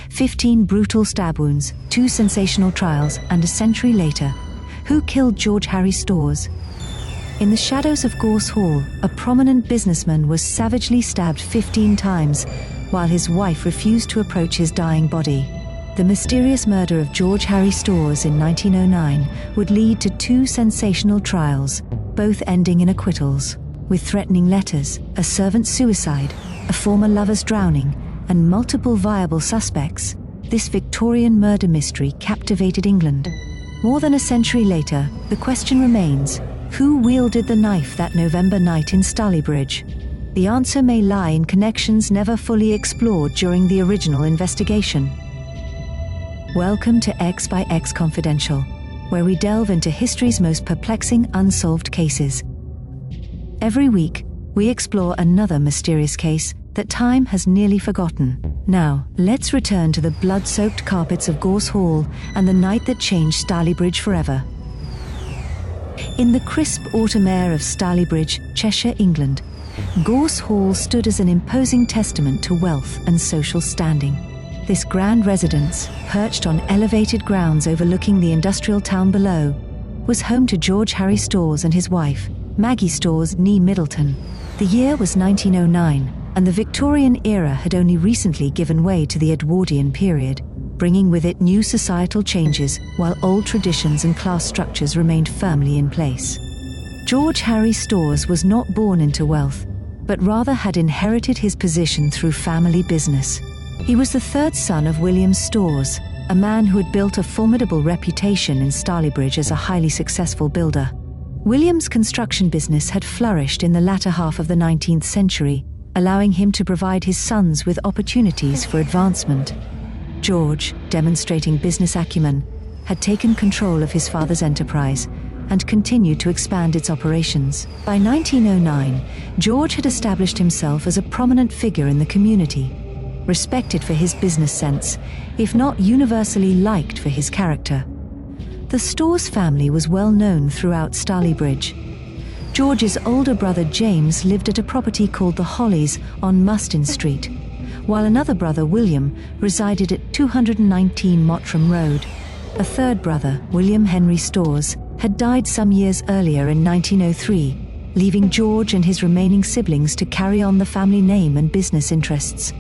15 brutal stab wounds, 2 sensational trials, and a century later, who killed George Harry Storrs? In the shadows of Gorse Hall, a prominent businessman was savagely stabbed 15 times, while his wife refused to approach his dying body. The mysterious murder of George Harry Storrs in 1909 would lead to 2 sensational trials, both ending in acquittals. With threatening letters, a servant's suicide, a former lover's drowning, and multiple viable suspects, this Victorian murder mystery captivated England. More than a century later, the question remains, who wielded the knife that November night in Stalybridge? The answer may lie in connections never fully explored during the original investigation. Welcome to X by X Confidential, where we delve into history's most perplexing unsolved cases. Every week, we explore another mysterious case that time has nearly forgotten. Now, let's return to the blood-soaked carpets of Gorse Hall and the night that changed Stalybridge forever. In the crisp autumn air of Stalybridge, Cheshire, England, Gorse Hall stood as an imposing testament to wealth and social standing. This grand residence, perched on elevated grounds overlooking the industrial town below, was home to George Harry Storrs and his wife, Maggie Storrs née Middleton. The year was 1909, and the Victorian era had only recently given way to the Edwardian period, bringing with it new societal changes while old traditions and class structures remained firmly in place. George Harry Storrs was not born into wealth, but rather had inherited his position through family business. He was the third son of William Storrs, a man who had built a formidable reputation in Stalybridge as a highly successful builder. William's construction business had flourished in the latter half of the 19th century, allowing him to provide his sons with opportunities for advancement. George, demonstrating business acumen, had taken control of his father's enterprise and continued to expand its operations. By 1909, George had established himself as a prominent figure in the community, respected for his business sense, if not universally liked for his character. The Storrs family was well known throughout Stalybridge. George's older brother James lived at a property called the Hollies on Mustin Street, while another brother, William, resided at 219 Mottram Road. A third brother, William Henry Storrs, had died some years earlier in 1903, leaving George and his remaining siblings to carry on the family name and business interests.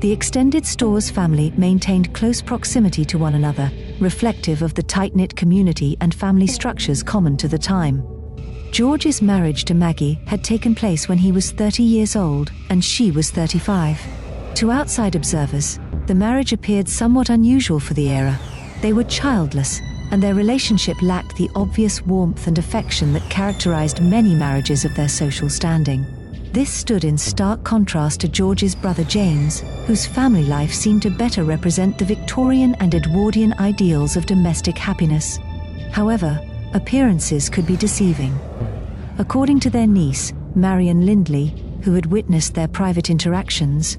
The extended Storrs family maintained close proximity to one another, reflective of the tight-knit community and family structures common to the time. George's marriage to Maggie had taken place when he was 30 years old and she was 35. To outside observers, the marriage appeared somewhat unusual for the era. They were childless, and their relationship lacked the obvious warmth and affection that characterized many marriages of their social standing. This stood in stark contrast to George's brother James, whose family life seemed to better represent the Victorian and Edwardian ideals of domestic happiness. However, appearances could be deceiving. According to their niece, Marion Lindley, who had witnessed their private interactions,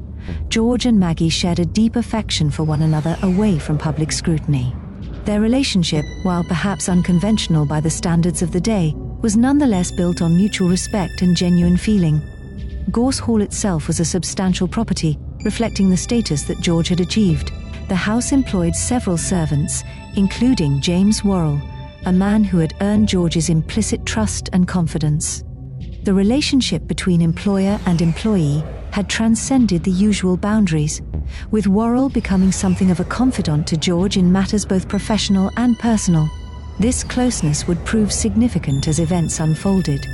George and Maggie shared a deep affection for one another away from public scrutiny. Their relationship, while perhaps unconventional by the standards of the day, was nonetheless built on mutual respect and genuine feeling. Gorse Hall itself was a substantial property, reflecting the status that George had achieved. The house employed several servants, including James Worrell, a man who had earned George's implicit trust and confidence. The relationship between employer and employee had transcended the usual boundaries, with Worrell becoming something of a confidant to George in matters both professional and personal. This closeness would prove significant as events unfolded.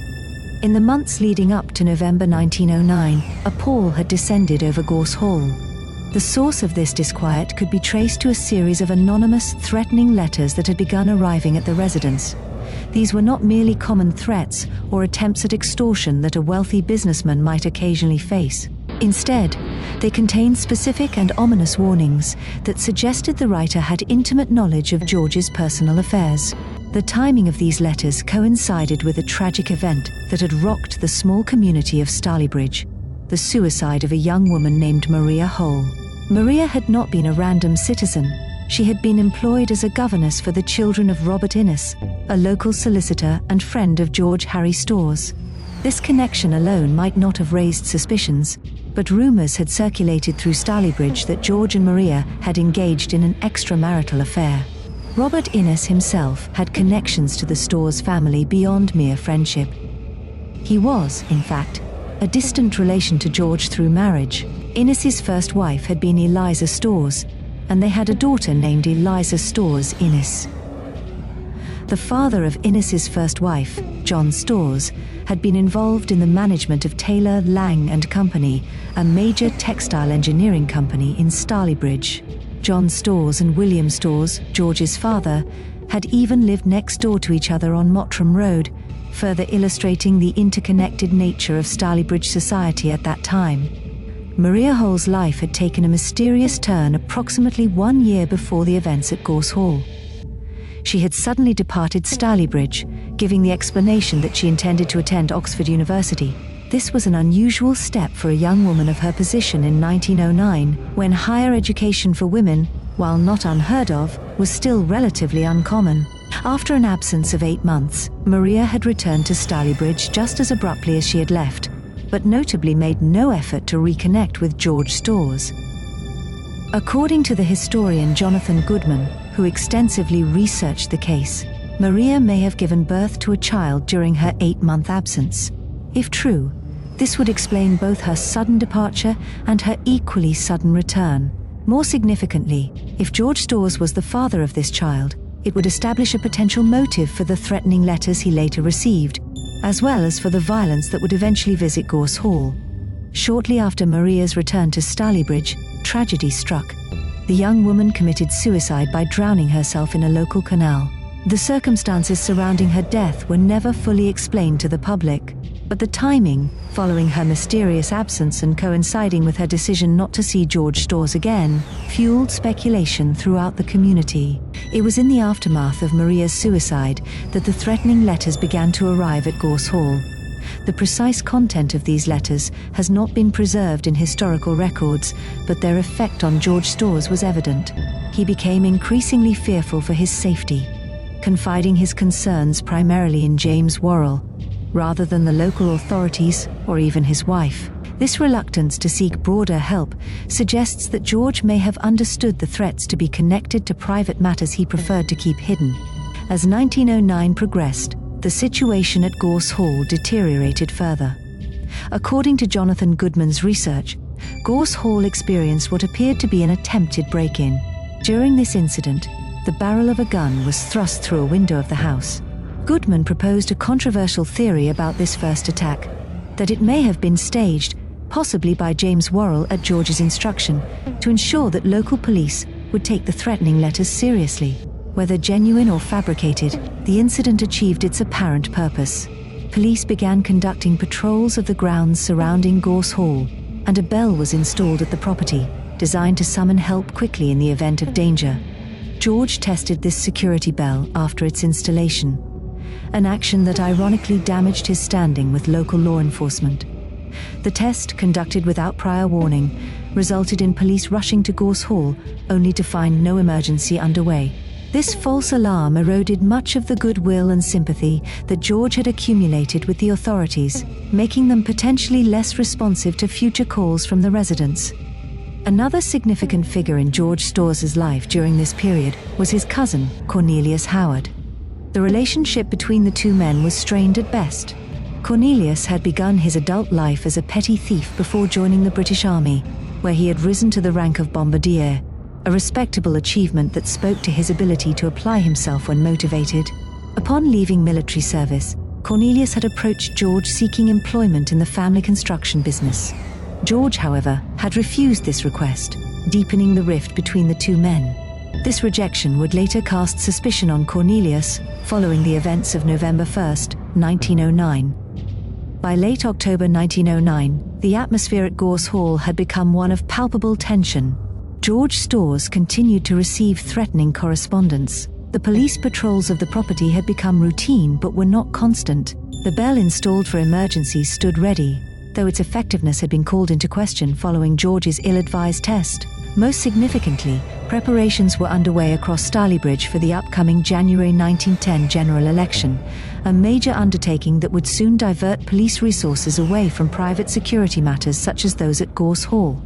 In the months leading up to November 1909, a pall had descended over Gorse Hall. The source of this disquiet could be traced to a series of anonymous, threatening letters that had begun arriving at the residence. These were not merely common threats or attempts at extortion that a wealthy businessman might occasionally face. Instead, they contained specific and ominous warnings that suggested the writer had intimate knowledge of George's personal affairs. The timing of these letters coincided with a tragic event that had rocked the small community of Stalybridge: the suicide of a young woman named Maria Hohl. Maria had not been a random citizen. She had been employed as a governess for the children of Robert Innes, a local solicitor and friend of George Harry Storrs. This connection alone might not have raised suspicions, But rumors had circulated through Stalybridge that George and Maria had engaged in an extramarital affair. Robert Innes himself had connections to the Storrs family beyond mere friendship. He was, in fact, a distant relation to George through marriage. Innes's first wife had been Eliza Storrs, and they had a daughter named Eliza Storrs Innes. The father of Innes's first wife, John Storrs, had been involved in the management of Taylor, Lang and Company, a major textile engineering company in Stalybridge. John Storrs and William Storrs, George's father, had even lived next door to each other on Mottram Road, further illustrating the interconnected nature of Stalybridge society at that time. Maria Hohl's life had taken a mysterious turn approximately 1 year before the events at Gorse Hall. She had suddenly departed Stalybridge, giving the explanation that she intended to attend Oxford University. This was an unusual step for a young woman of her position in 1909, when higher education for women, while not unheard of, was still relatively uncommon. After an absence of 8 months, Maria had returned to Stalybridge just as abruptly as she had left, but notably made no effort to reconnect with George Storrs. According to the historian Jonathan Goodman, who extensively researched the case, Maria may have given birth to a child during her 8-month absence. If true, this would explain both her sudden departure and her equally sudden return. More significantly, if George Storrs was the father of this child, it would establish a potential motive for the threatening letters he later received, as well as for the violence that would eventually visit Gorse Hall. Shortly after Maria's return to Stalybridge, tragedy struck. The young woman committed suicide by drowning herself in a local canal. The circumstances surrounding her death were never fully explained to the public, but the timing, following her mysterious absence and coinciding with her decision not to see George Storrs again, fueled speculation throughout the community. It was in the aftermath of Maria's suicide that the threatening letters began to arrive at Gorse Hall. The precise content of these letters has not been preserved in historical records, but their effect on George Storrs was evident. He became increasingly fearful for his safety, confiding his concerns primarily in James Worrell, rather than the local authorities or even his wife. This reluctance to seek broader help suggests that George may have understood the threats to be connected to private matters he preferred to keep hidden. As 1909 progressed, the situation at Gorse Hall deteriorated further. According to Jonathan Goodman's research, Gorse Hall experienced what appeared to be an attempted break-in. During this incident, the barrel of a gun was thrust through a window of the house. Goodman proposed a controversial theory about this first attack, that it may have been staged, possibly by James Worrell at George's instruction, to ensure that local police would take the threatening letters seriously. Whether genuine or fabricated, the incident achieved its apparent purpose. Police began conducting patrols of the grounds surrounding Gorse Hall, and a bell was installed at the property, designed to summon help quickly in the event of danger. George tested this security bell after its installation, an action that ironically damaged his standing with local law enforcement. The test, conducted without prior warning, resulted in police rushing to Gorse Hall, only to find no emergency underway. This false alarm eroded much of the goodwill and sympathy that George had accumulated with the authorities, making them potentially less responsive to future calls from the residents. Another significant figure in George Storrs' life during this period was his cousin, Cornelius Howard. The relationship between the two men was strained at best. Cornelius had begun his adult life as a petty thief before joining the British Army, where he had risen to the rank of bombardier, a respectable achievement that spoke to his ability to apply himself when motivated. Upon leaving military service, Cornelius had approached George seeking employment in the family construction business. George, however, had refused this request, deepening the rift between the two men. This rejection would later cast suspicion on Cornelius, following the events of November 1, 1909. By late October 1909, the atmosphere at Gorse Hall had become one of palpable tension. George Storrs continued to receive threatening correspondence. The police patrols of the property had become routine but were not constant. The bell installed for emergencies stood ready, though its effectiveness had been called into question following George's ill-advised test. Most significantly, Preparations were underway across Stalybridge for the upcoming January 1910 general election, a major undertaking that would soon divert police resources away from private security matters such as those at Gorse Hall.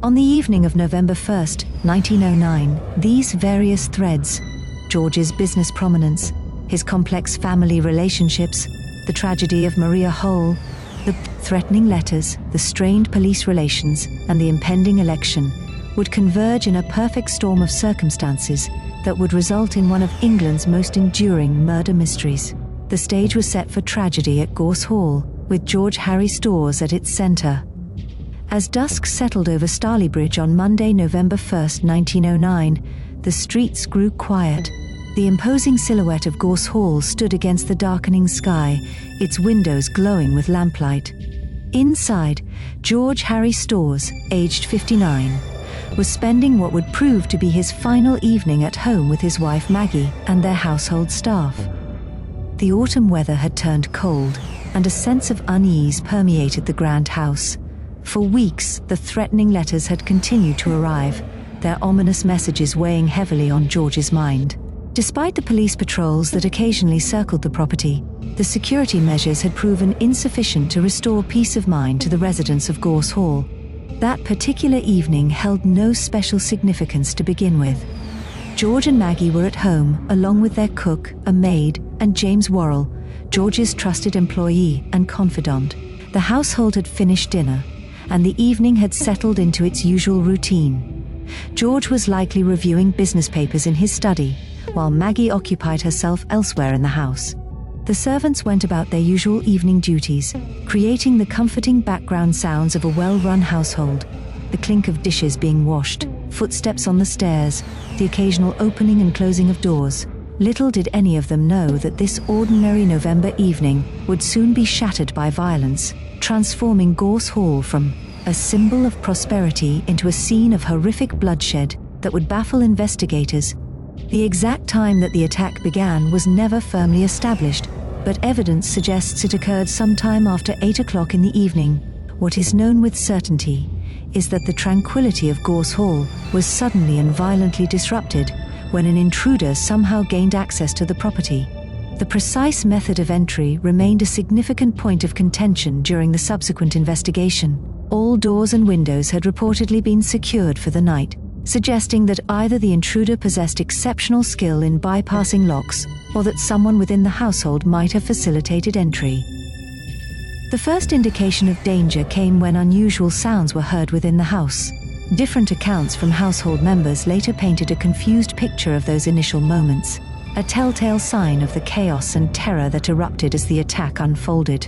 On the evening of November 1st, 1909, these various threads — George's business prominence, his complex family relationships, the tragedy of Maria Hohl, the threatening letters, the strained police relations, and the impending election — would converge in a perfect storm of circumstances that would result in one of England's most enduring murder mysteries. The stage was set for tragedy at Gorse Hall, with George Harry Storrs at its centre. As dusk settled over Stalybridge on Monday, November 1st, 1909, the streets grew quiet. The imposing silhouette of Gorse Hall stood against the darkening sky, its windows glowing with lamplight. Inside, George Harry Storrs, aged 59, was spending what would prove to be his final evening at home with his wife Maggie and their household staff. The autumn weather had turned cold, and a sense of unease permeated the grand house. For weeks, the threatening letters had continued to arrive, their ominous messages weighing heavily on George's mind. Despite the police patrols that occasionally circled the property, the security measures had proven insufficient to restore peace of mind to the residents of Gorse Hall. That particular evening held no special significance to begin with. George and Maggie were at home, along with their cook, a maid, and James Worrell, George's trusted employee and confidant. The household had finished dinner, and the evening had settled into its usual routine. George was likely reviewing business papers in his study, while Maggie occupied herself elsewhere in the house. The servants went about their usual evening duties, creating the comforting background sounds of a well-run household: the clink of dishes being washed, footsteps on the stairs, the occasional opening and closing of doors. Little did any of them know that this ordinary November evening would soon be shattered by violence, transforming Gorse Hall from a symbol of prosperity into a scene of horrific bloodshed that would baffle investigators. The exact time that the attack began was never firmly established, but evidence suggests it occurred sometime after 8 o'clock in the evening. What is known with certainty is that the tranquility of Gorse Hall was suddenly and violently disrupted when an intruder somehow gained access to the property. The precise method of entry remained a significant point of contention during the subsequent investigation. All doors and windows had reportedly been secured for the night, suggesting that either the intruder possessed exceptional skill in bypassing locks, or that someone within the household might have facilitated entry. The first indication of danger came when unusual sounds were heard within the house. Different accounts from household members later painted a confused picture of those initial moments, a telltale sign of the chaos and terror that erupted as the attack unfolded.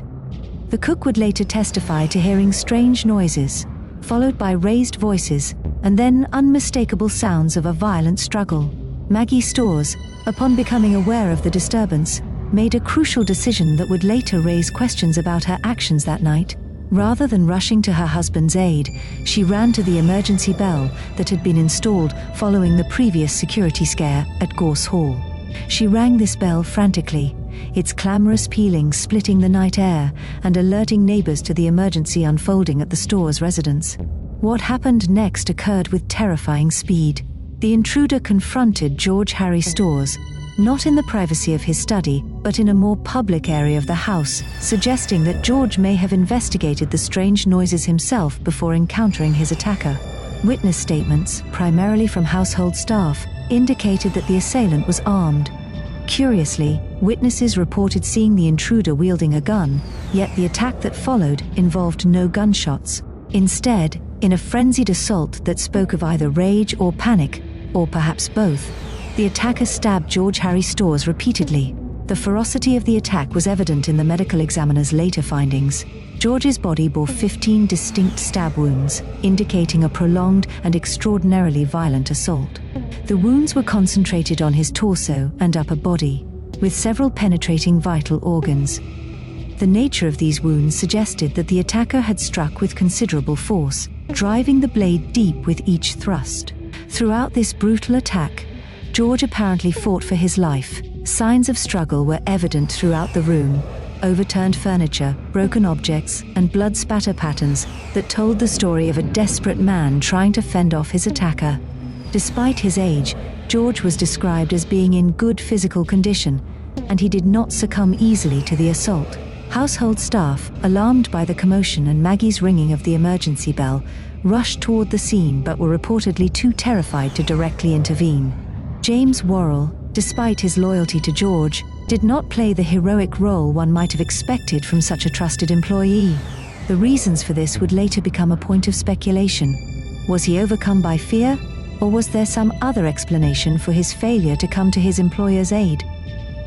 The cook would later testify to hearing strange noises, followed by raised voices, and then unmistakable sounds of a violent struggle. Maggie Storrs, upon becoming aware of the disturbance, made a crucial decision that would later raise questions about her actions that night. Rather than rushing to her husband's aid, she ran to the emergency bell that had been installed following the previous security scare at Gorse Hall. She rang this bell frantically, its clamorous pealing splitting the night air and alerting neighbors to the emergency unfolding at the Storrs residence. What happened next occurred with terrifying speed. The intruder confronted George Harry Storrs, not in the privacy of his study, but in a more public area of the house, suggesting that George may have investigated the strange noises himself before encountering his attacker. Witness statements, primarily from household staff, indicated that the assailant was armed. Curiously, witnesses reported seeing the intruder wielding a gun, yet the attack that followed involved no gunshots. Instead, in a frenzied assault that spoke of either rage or panic, or perhaps both, the attacker stabbed George Harry Storrs repeatedly. The ferocity of the attack was evident in the medical examiner's later findings. George's body bore 15 distinct stab wounds, indicating a prolonged and extraordinarily violent assault. The wounds were concentrated on his torso and upper body, with several penetrating vital organs. The nature of these wounds suggested that the attacker had struck with considerable force, driving the blade deep with each thrust. Throughout this brutal attack, George apparently fought for his life. Signs of struggle were evident throughout the room: overturned furniture, broken objects, and blood spatter patterns that told the story of a desperate man trying to fend off his attacker. Despite his age, George was described as being in good physical condition, and he did not succumb easily to the assault. Household staff, alarmed by the commotion and Maggie's ringing of the emergency bell, rushed toward the scene but were reportedly too terrified to directly intervene. James Worrell, despite his loyalty to George, did not play the heroic role one might have expected from such a trusted employee. The reasons for this would later become a point of speculation. Was he overcome by fear, or was there some other explanation for his failure to come to his employer's aid?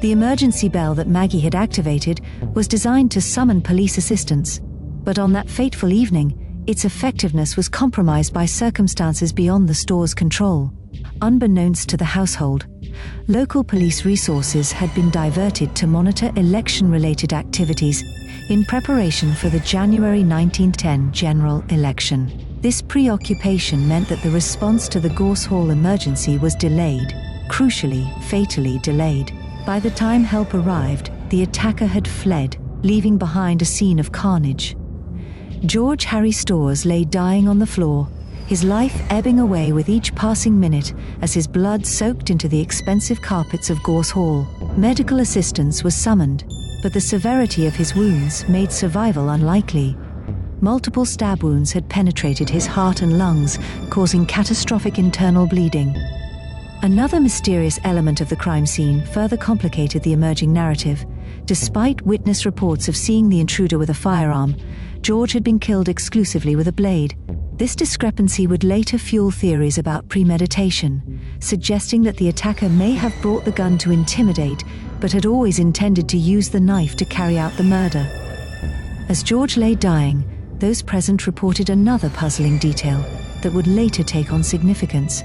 The emergency bell that Maggie had activated was designed to summon police assistance, but on that fateful evening, its effectiveness was compromised by circumstances beyond the store's control. Unbeknownst to the household, local police resources had been diverted to monitor election-related activities in preparation for the January 1910 general election. This preoccupation meant that the response to the Gorse Hall emergency was delayed, crucially, fatally delayed. By the time help arrived, the attacker had fled, leaving behind a scene of carnage. George Harry Storrs lay dying on the floor, his life ebbing away with each passing minute as his blood soaked into the expensive carpets of Gorse Hall. Medical assistance was summoned, but the severity of his wounds made survival unlikely. Multiple stab wounds had penetrated his heart and lungs, causing catastrophic internal bleeding. Another mysterious element of the crime scene further complicated the emerging narrative. Despite witness reports of seeing the intruder with a firearm, George had been killed exclusively with a blade. This discrepancy would later fuel theories about premeditation, suggesting that the attacker may have brought the gun to intimidate, but had always intended to use the knife to carry out the murder. As George lay dying, those present reported another puzzling detail that would later take on significance.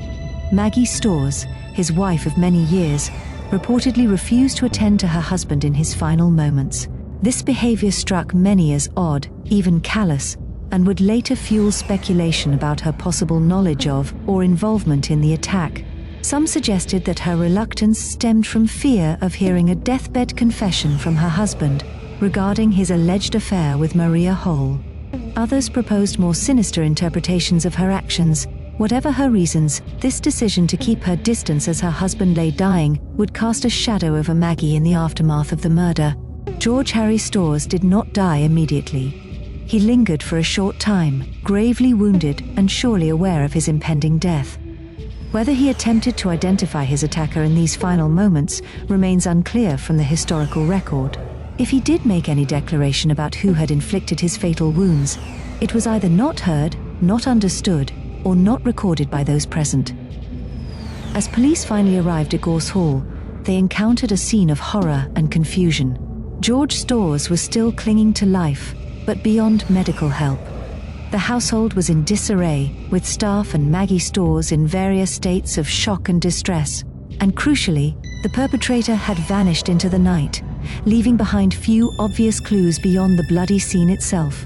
Maggie Storrs, his wife of many years, reportedly refused to attend to her husband in his final moments. This behavior struck many as odd, even callous, and would later fuel speculation about her possible knowledge of or involvement in the attack. Some suggested that her reluctance stemmed from fear of hearing a deathbed confession from her husband regarding his alleged affair with Maria Hohl. Others proposed more sinister interpretations of her actions. Whatever her reasons, this decision to keep her distance as her husband lay dying would cast a shadow over Maggie in the aftermath of the murder. George Harry Storrs did not die immediately. He lingered for a short time, gravely wounded and surely aware of his impending death. Whether he attempted to identify his attacker in these final moments remains unclear from the historical record. If he did make any declaration about who had inflicted his fatal wounds, it was either not heard, not understood, or not recorded by those present. As police finally arrived at Gorse Hall, they encountered a scene of horror and confusion. George Storrs was still clinging to life, but beyond medical help. The household was in disarray, with staff and Maggie Storrs in various states of shock and distress. And crucially, the perpetrator had vanished into the night, leaving behind few obvious clues beyond the bloody scene itself.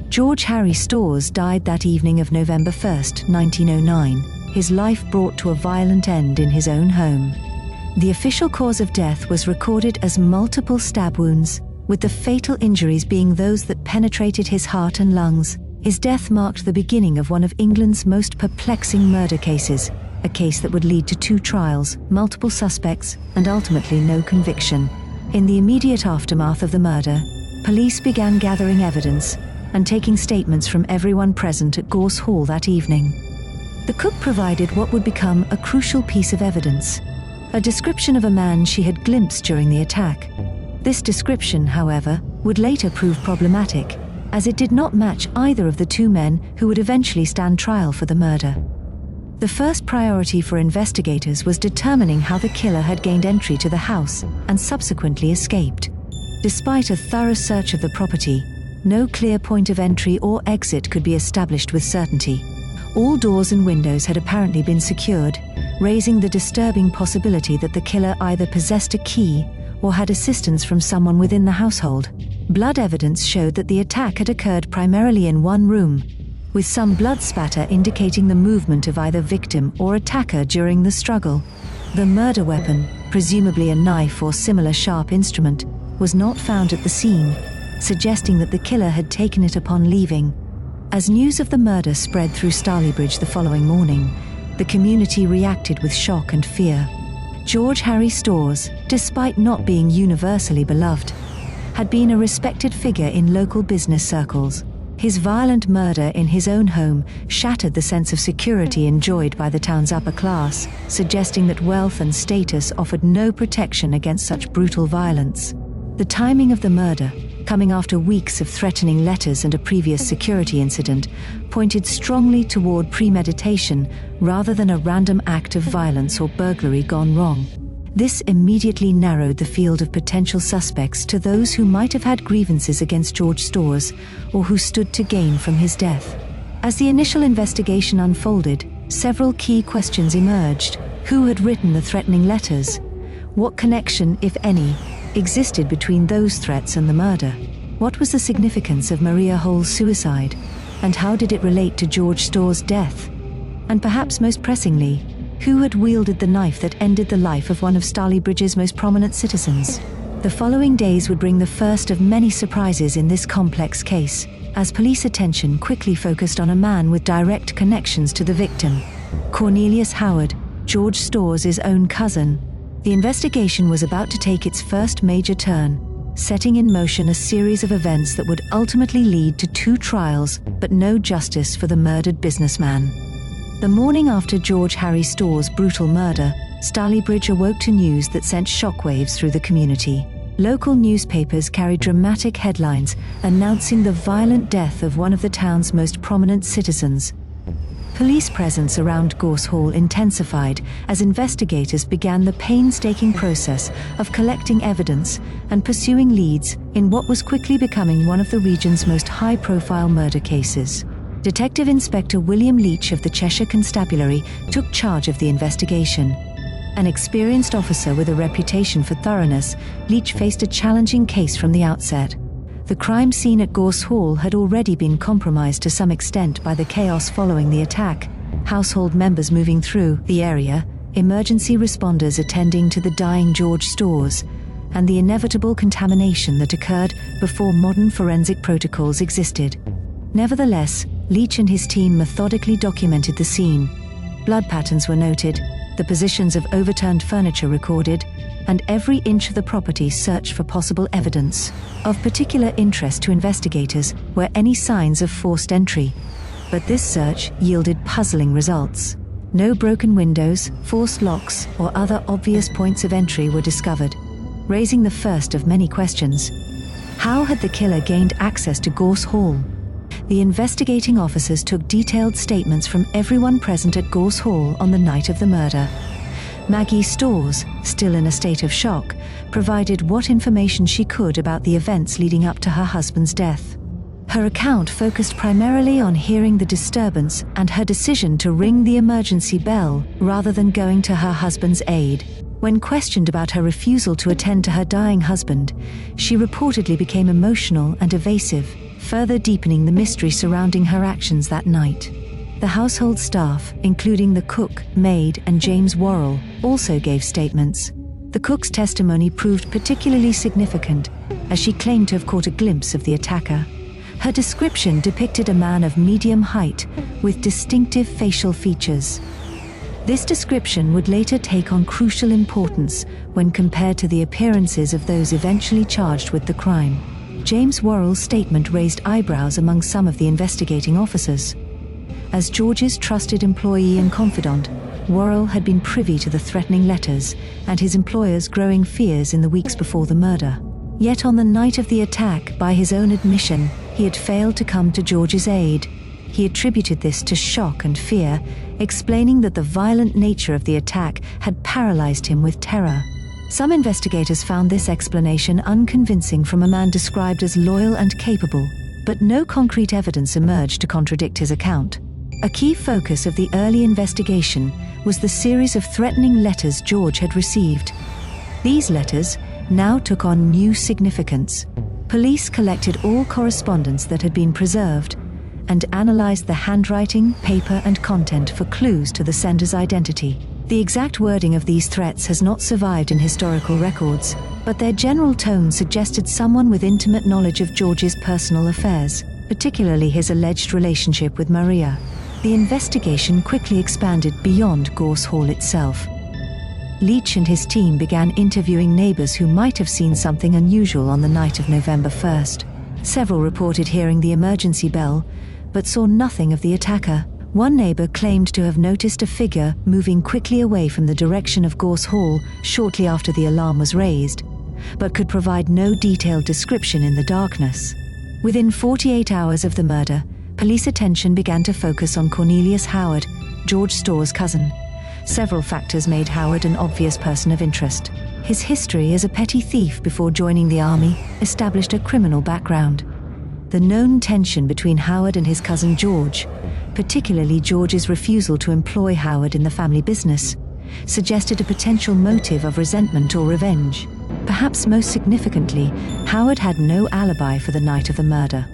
George Harry Storrs died that evening of November 1st, 1909, his life brought to a violent end in his own home. The official cause of death was recorded as multiple stab wounds, with the fatal injuries being those that penetrated his heart and lungs. His death marked the beginning of one of England's most perplexing murder cases, a case that would lead to 2 trials, multiple suspects, and ultimately no conviction. In the immediate aftermath of the murder, police began gathering evidence and taking statements from everyone present at Gorse Hall that evening. The cook provided what would become a crucial piece of evidence, a description of a man she had glimpsed during the attack. This description, however, would later prove problematic, as it did not match either of the 2 men who would eventually stand trial for the murder. The first priority for investigators was determining how the killer had gained entry to the house and subsequently escaped. Despite a thorough search of the property, no clear point of entry or exit could be established with certainty. All doors and windows had apparently been secured, raising the disturbing possibility that the killer either possessed a key or had assistance from someone within the household. Blood evidence showed that the attack had occurred primarily in one room, with some blood spatter indicating the movement of either victim or attacker during the struggle. The murder weapon, presumably a knife or similar sharp instrument, was not found at the scene, suggesting that the killer had taken it upon leaving. As news of the murder spread through Stalybridge the following morning, The community reacted with shock and fear. George Harry Storrs, despite not being universally beloved, had been a respected figure in local business circles. His violent murder in his own home shattered the sense of security enjoyed by the town's upper class, suggesting that wealth and status offered no protection against such brutal violence. The timing of the murder, coming after weeks of threatening letters and a previous security incident, pointed strongly toward premeditation rather than a random act of violence or burglary gone wrong. This immediately narrowed the field of potential suspects to those who might have had grievances against George Storrs or who stood to gain from his death. As the initial investigation unfolded, several key questions emerged. Who had written the threatening letters? What connection, if any, existed between those threats and the murder? What was the significance of Maria Hohl's suicide? And how did it relate to George Storrs' death? And perhaps most pressingly, who had wielded the knife that ended the life of one of Stalybridge's most prominent citizens? The following days would bring the first of many surprises in this complex case, as police attention quickly focused on a man with direct connections to the victim, Cornelius Howard, George Storrs' own cousin. The investigation was about to take its first major turn, setting in motion a series of events that would ultimately lead to 2 trials, but no justice for the murdered businessman. The morning after George Harry Storrs' brutal murder, Stalybridge awoke to news that sent shockwaves through the community. Local newspapers carried dramatic headlines announcing the violent death of one of the town's most prominent citizens. Police presence around Gorse Hall intensified as investigators began the painstaking process of collecting evidence and pursuing leads in what was quickly becoming one of the region's most high-profile murder cases. Detective Inspector William Leach of the Cheshire Constabulary took charge of the investigation. An experienced officer with a reputation for thoroughness, Leach faced a challenging case from the outset. The crime scene at Gorse Hall had already been compromised to some extent by the chaos following the attack. Household members moving through the area, emergency responders attending to the dying George Storrs, and the inevitable contamination that occurred before modern forensic protocols existed. Nevertheless, Leach and his team methodically documented the scene. Blood patterns were noted, the positions of overturned furniture recorded, and every inch of the property searched for possible evidence. Of particular interest to investigators were any signs of forced entry. But this search yielded puzzling results. No broken windows, forced locks, or other obvious points of entry were discovered, raising the first of many questions. How had the killer gained access to Gorse Hall? The investigating officers took detailed statements from everyone present at Gorse Hall on the night of the murder. Maggie Storrs, still in a state of shock, provided what information she could about the events leading up to her husband's death. Her account focused primarily on hearing the disturbance and her decision to ring the emergency bell rather than going to her husband's aid. When questioned about her refusal to attend to her dying husband, she reportedly became emotional and evasive, further deepening the mystery surrounding her actions that night. The household staff, including the cook, maid, and James Worrell, also gave statements. The cook's testimony proved particularly significant, as she claimed to have caught a glimpse of the attacker. Her description depicted a man of medium height, with distinctive facial features. This description would later take on crucial importance when compared to the appearances of those eventually charged with the crime. James Worrell's statement raised eyebrows among some of the investigating officers. As George's trusted employee and confidant, Worrell had been privy to the threatening letters and his employer's growing fears in the weeks before the murder. Yet on the night of the attack, by his own admission, he had failed to come to George's aid. He attributed this to shock and fear, explaining that the violent nature of the attack had paralyzed him with terror. Some investigators found this explanation unconvincing from a man described as loyal and capable, but no concrete evidence emerged to contradict his account. A key focus of the early investigation was the series of threatening letters George had received. These letters now took on new significance. Police collected all correspondence that had been preserved and analyzed the handwriting, paper, and content for clues to the sender's identity. The exact wording of these threats has not survived in historical records, but their general tone suggested someone with intimate knowledge of George's personal affairs, particularly his alleged relationship with Maria. The investigation quickly expanded beyond Gorse Hall itself. Leach and his team began interviewing neighbors who might have seen something unusual on the night of November 1st. Several reported hearing the emergency bell, but saw nothing of the attacker. One neighbor claimed to have noticed a figure moving quickly away from the direction of Gorse Hall shortly after the alarm was raised, but could provide no detailed description in the darkness. Within 48 hours of the murder, police attention began to focus on Cornelius Howard, George Storrs' cousin. Several factors made Howard an obvious person of interest. His history as a petty thief before joining the army established a criminal background. The known tension between Howard and his cousin George, particularly George's refusal to employ Howard in the family business, suggested a potential motive of resentment or revenge. Perhaps most significantly, Howard had no alibi for the night of the murder.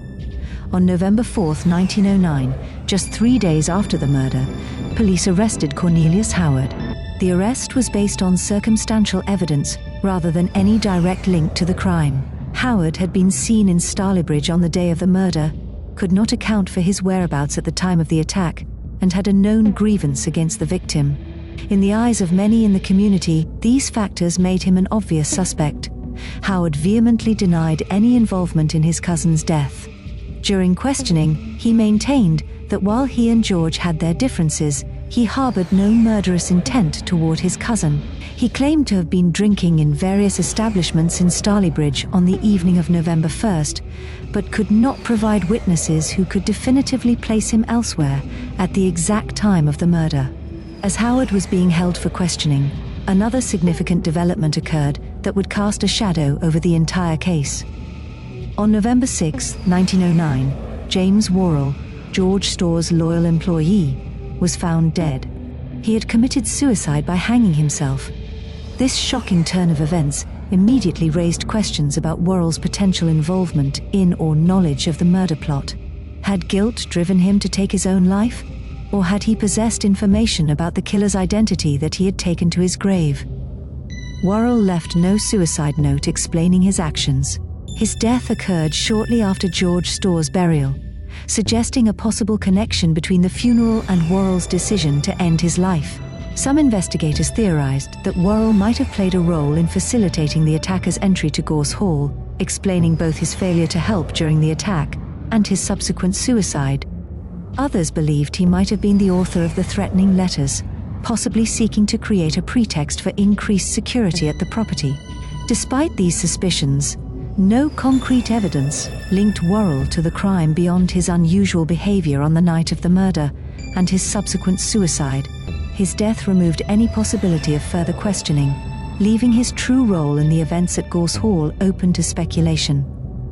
On November 4, 1909, just 3 days after the murder, police arrested Cornelius Howard. The arrest was based on circumstantial evidence rather than any direct link to the crime. Howard had been seen in Stalybridge on the day of the murder, could not account for his whereabouts at the time of the attack, and had a known grievance against the victim. In the eyes of many in the community, these factors made him an obvious suspect. Howard vehemently denied any involvement in his cousin's death. During questioning, he maintained that while he and George had their differences, he harbored no murderous intent toward his cousin. He claimed to have been drinking in various establishments in Stalybridge on the evening of November 1st, but could not provide witnesses who could definitively place him elsewhere at the exact time of the murder. As Howard was being held for questioning, another significant development occurred that would cast a shadow over the entire case. On November 6, 1909, James Worrell, George Storrs' loyal employee, was found dead. He had committed suicide by hanging himself. This shocking turn of events immediately raised questions about Worrell's potential involvement in or knowledge of the murder plot. Had guilt driven him to take his own life? Or had he possessed information about the killer's identity that he had taken to his grave? Worrell left no suicide note explaining his actions. His death occurred shortly after George Storrs' burial, suggesting a possible connection between the funeral and Worrell's decision to end his life. Some investigators theorized that Worrell might have played a role in facilitating the attacker's entry to Gorse Hall, explaining both his failure to help during the attack and his subsequent suicide. Others believed he might have been the author of the threatening letters, possibly seeking to create a pretext for increased security at the property. Despite these suspicions, no concrete evidence linked Worrell to the crime beyond his unusual behavior on the night of the murder and his subsequent suicide. His death removed any possibility of further questioning, leaving his true role in the events at Gorse Hall open to speculation.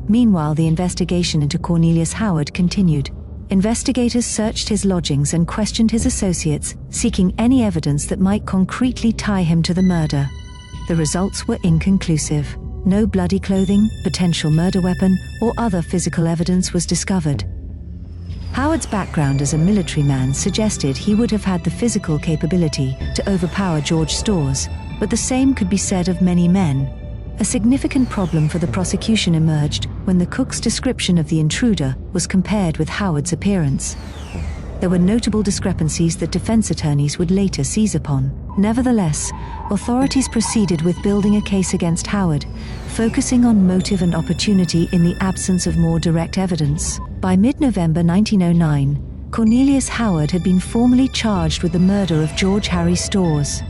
Meanwhile, the investigation into Cornelius Howard continued. Investigators searched his lodgings and questioned his associates, seeking any evidence that might concretely tie him to the murder. The results were inconclusive. No bloody clothing, potential murder weapon, or other physical evidence was discovered. Howard's background as a military man suggested he would have had the physical capability to overpower George Storrs, but the same could be said of many men. A significant problem for the prosecution emerged when the cook's description of the intruder was compared with Howard's appearance. There were notable discrepancies that defense attorneys would later seize upon. Nevertheless, authorities proceeded with building a case against Howard, focusing on motive and opportunity in the absence of more direct evidence. By mid-November 1909, Cornelius Howard had been formally charged with the murder of George Harry Storrs.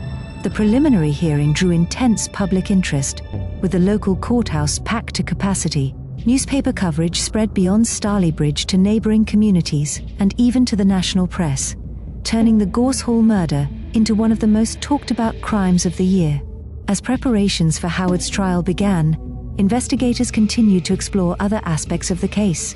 The preliminary hearing drew intense public interest, with the local courthouse packed to capacity. Newspaper coverage spread beyond Stalybridge to neighboring communities and even to the national press, turning the Gorse Hall murder into one of the most talked about crimes of the year. As preparations for Howard's trial began, investigators continued to explore other aspects of the case.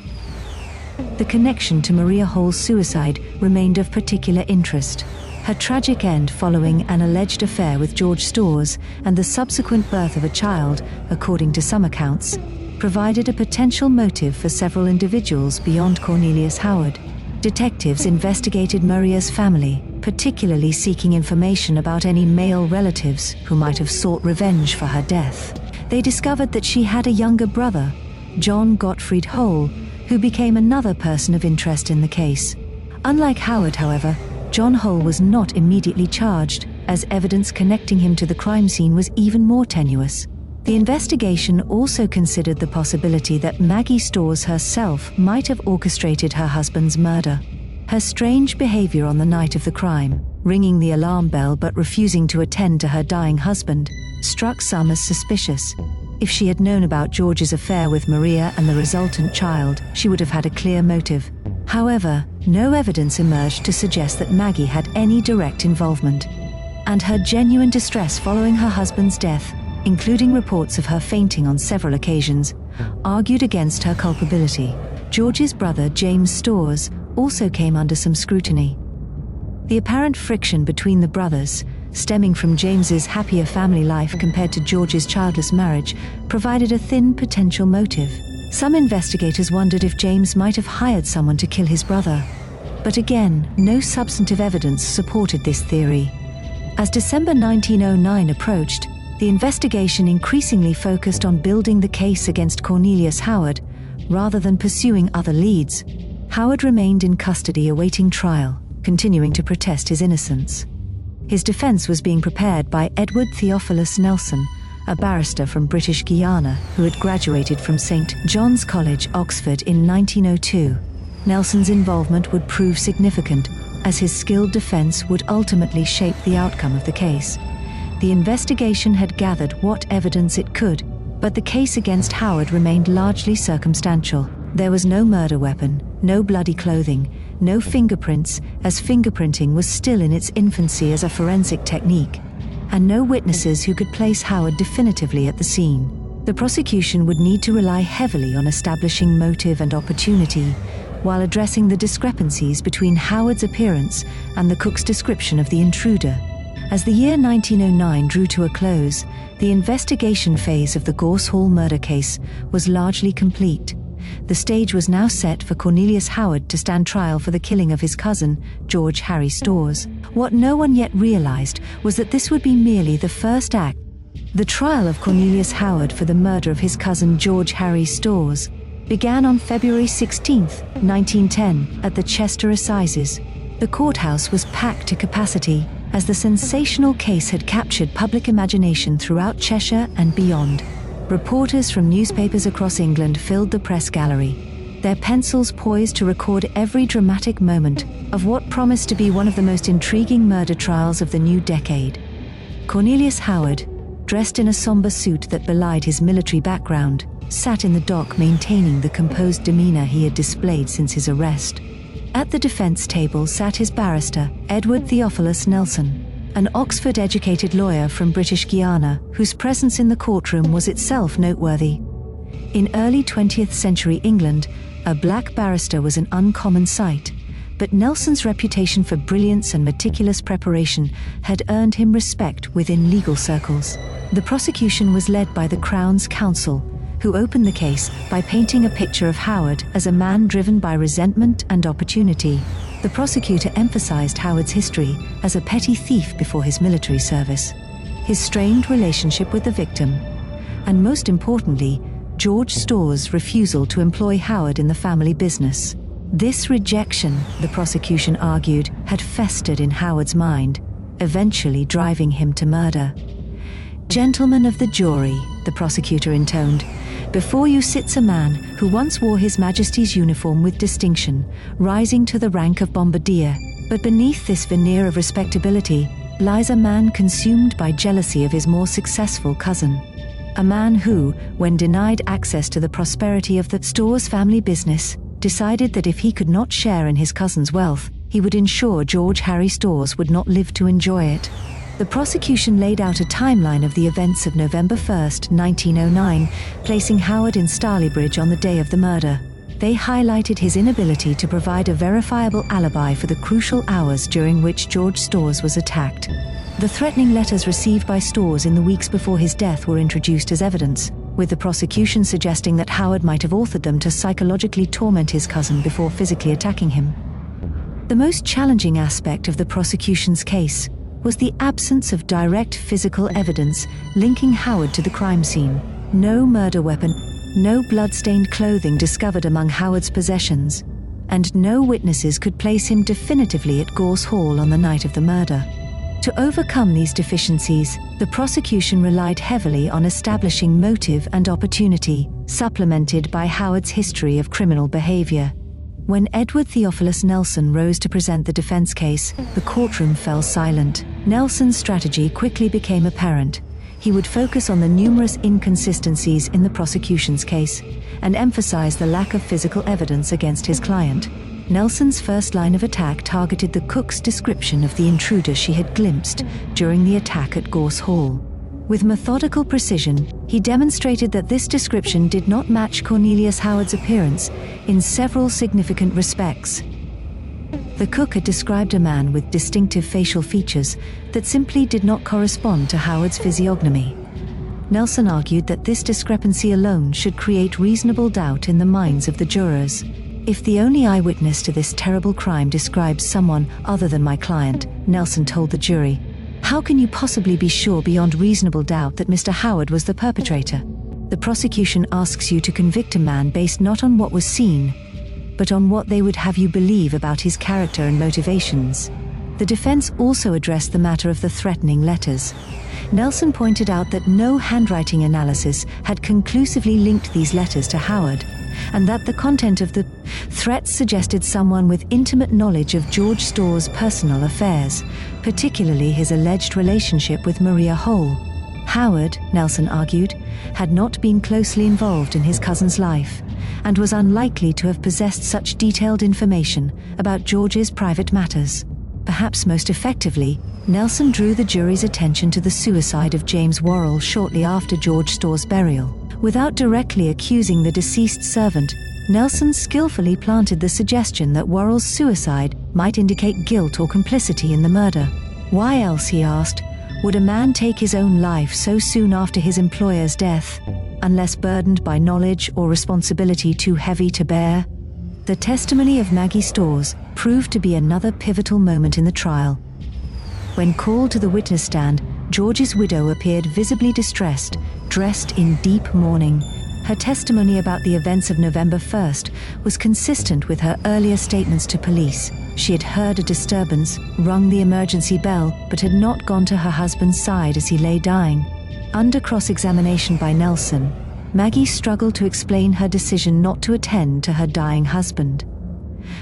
The connection to Maria Hohl's suicide remained of particular interest. Her tragic end following an alleged affair with George Storrs and the subsequent birth of a child, according to some accounts, provided a potential motive for several individuals beyond Cornelius Howard. Detectives investigated Maria's family, particularly seeking information about any male relatives who might have sought revenge for her death. They discovered that she had a younger brother, John Gottfried Hohl, who became another person of interest in the case. Unlike Howard, however, John Hohl was not immediately charged, as evidence connecting him to the crime scene was even more tenuous. The investigation also considered the possibility that Maggie Storrs herself might have orchestrated her husband's murder. Her strange behavior on the night of the crime, ringing the alarm bell but refusing to attend to her dying husband, struck some as suspicious. If she had known about George's affair with Maria and the resultant child, she would have had a clear motive. However, no evidence emerged to suggest that Maggie had any direct involvement. And her genuine distress following her husband's death, including reports of her fainting on several occasions, argued against her culpability. George's brother, James Storrs, also came under some scrutiny. The apparent friction between the brothers, stemming from James's happier family life compared to George's childless marriage, provided a thin potential motive. Some investigators wondered if James might have hired someone to kill his brother. But again, no substantive evidence supported this theory. As December 1909 approached, the investigation increasingly focused on building the case against Cornelius Howard, rather than pursuing other leads. Howard remained in custody awaiting trial, continuing to protest his innocence. His defense was being prepared by Edward Theophilus Nelson, a barrister from British Guiana who had graduated from St. John's College, Oxford in 1902. Nelson's involvement would prove significant, as his skilled defense would ultimately shape the outcome of the case. The investigation had gathered what evidence it could, but the case against Howard remained largely circumstantial. There was no murder weapon, no bloody clothing, no fingerprints, as fingerprinting was still in its infancy as a forensic technique, and no witnesses who could place Howard definitively at the scene. The prosecution would need to rely heavily on establishing motive and opportunity, while addressing the discrepancies between Howard's appearance and the cook's description of the intruder. As the year 1909 drew to a close, the investigation phase of the Gorse Hall murder case was largely complete. The stage was now set for Cornelius Howard to stand trial for the killing of his cousin, George Harry Storrs. What no one yet realized was that this would be merely the first act. The trial of Cornelius Howard for the murder of his cousin George Harry Storrs began on February 16, 1910, at the Chester Assizes. The courthouse was packed to capacity, as the sensational case had captured public imagination throughout Cheshire and beyond. Reporters from newspapers across England filled the press gallery, their pencils poised to record every dramatic moment of what promised to be one of the most intriguing murder trials of the new decade. Cornelius Howard, dressed in a somber suit that belied his military background, sat in the dock maintaining the composed demeanor he had displayed since his arrest. At the defense table sat his barrister, Edward Theophilus Nelson, an Oxford-educated lawyer from British Guiana, whose presence in the courtroom was itself noteworthy. In early 20th century England, a black barrister was an uncommon sight, but Nelson's reputation for brilliance and meticulous preparation had earned him respect within legal circles. The prosecution was led by the Crown's counsel, who opened the case by painting a picture of Howard as a man driven by resentment and opportunity. The prosecutor emphasized Howard's history as a petty thief before his military service, his strained relationship with the victim, and most importantly, George Storrs' refusal to employ Howard in the family business. This rejection, the prosecution argued, had festered in Howard's mind, eventually driving him to murder. "Gentlemen of the jury," the prosecutor intoned, "before you sits a man who once wore His Majesty's uniform with distinction, rising to the rank of bombardier. But beneath this veneer of respectability lies a man consumed by jealousy of his more successful cousin. A man who, when denied access to the prosperity of the Storrs family business, decided that if he could not share in his cousin's wealth, he would ensure George Harry Storrs would not live to enjoy it." The prosecution laid out a timeline of the events of November 1, 1909, placing Howard in Stalybridge on the day of the murder. They highlighted his inability to provide a verifiable alibi for the crucial hours during which George Storrs was attacked. The threatening letters received by Storrs in the weeks before his death were introduced as evidence, with the prosecution suggesting that Howard might have authored them to psychologically torment his cousin before physically attacking him. The most challenging aspect of the prosecution's case was the absence of direct physical evidence linking Howard to the crime scene. No murder weapon, no blood-stained clothing discovered among Howard's possessions, and no witnesses could place him definitively at Gorse Hall on the night of the murder. To overcome these deficiencies, the prosecution relied heavily on establishing motive and opportunity, supplemented by Howard's history of criminal behavior. When Edward Theophilus Nelson rose to present the defense case, the courtroom fell silent. Nelson's strategy quickly became apparent. He would focus on the numerous inconsistencies in the prosecution's case and emphasize the lack of physical evidence against his client. Nelson's first line of attack targeted the cook's description of the intruder she had glimpsed during the attack at Gorse Hall. With methodical precision, he demonstrated that this description did not match Cornelius Howard's appearance in several significant respects. The cook had described a man with distinctive facial features that simply did not correspond to Howard's physiognomy. Nelson argued that this discrepancy alone should create reasonable doubt in the minds of the jurors. If the only eyewitness to this terrible crime describes someone other than my client, Nelson told the jury, how can you possibly be sure beyond reasonable doubt that Mr. Howard was the perpetrator? The prosecution asks you to convict a man based not on what was seen, but on what they would have you believe about his character and motivations. The defense also addressed the matter of the threatening letters. Nelson pointed out that no handwriting analysis had conclusively linked these letters to Howard, and that the content of the threats suggested someone with intimate knowledge of George Storrs' personal affairs, particularly his alleged relationship with Maria Hohl. Howard, Nelson argued, had not been closely involved in his cousin's life, and was unlikely to have possessed such detailed information about George's private matters. Perhaps most effectively, Nelson drew the jury's attention to the suicide of James Worrell shortly after George Storrs' burial. Without directly accusing the deceased servant, Nelson skillfully planted the suggestion that Worrell's suicide might indicate guilt or complicity in the murder. Why else, he asked, would a man take his own life so soon after his employer's death, unless burdened by knowledge or responsibility too heavy to bear? The testimony of Maggie Storrs proved to be another pivotal moment in the trial. When called to the witness stand, George's widow appeared visibly distressed, dressed in deep mourning. Her testimony about the events of November 1st was consistent with her earlier statements to police. She had heard a disturbance, rung the emergency bell, but had not gone to her husband's side as he lay dying. Under cross-examination by Nelson, Maggie struggled to explain her decision not to attend to her dying husband.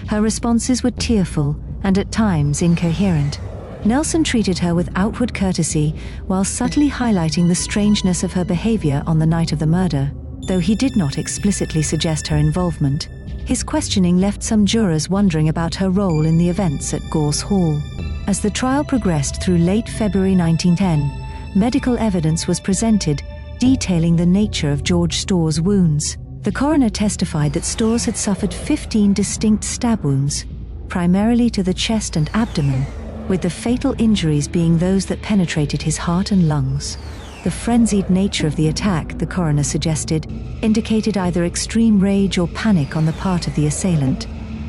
Her responses were tearful and at times incoherent. Nelson treated her with outward courtesy while subtly highlighting the strangeness of her behavior on the night of the murder, though he did not explicitly suggest her involvement. His questioning left some jurors wondering about her role in the events at Gorse Hall. As the trial progressed through late February 1910, medical evidence was presented detailing the nature of George Storrs' wounds. The coroner testified that Storrs had suffered 15 distinct stab wounds, primarily to the chest and abdomen, with the fatal injuries being those that penetrated his heart and lungs. The frenzied nature of the attack, the coroner suggested, indicated either extreme rage or panic on the part of the assailant.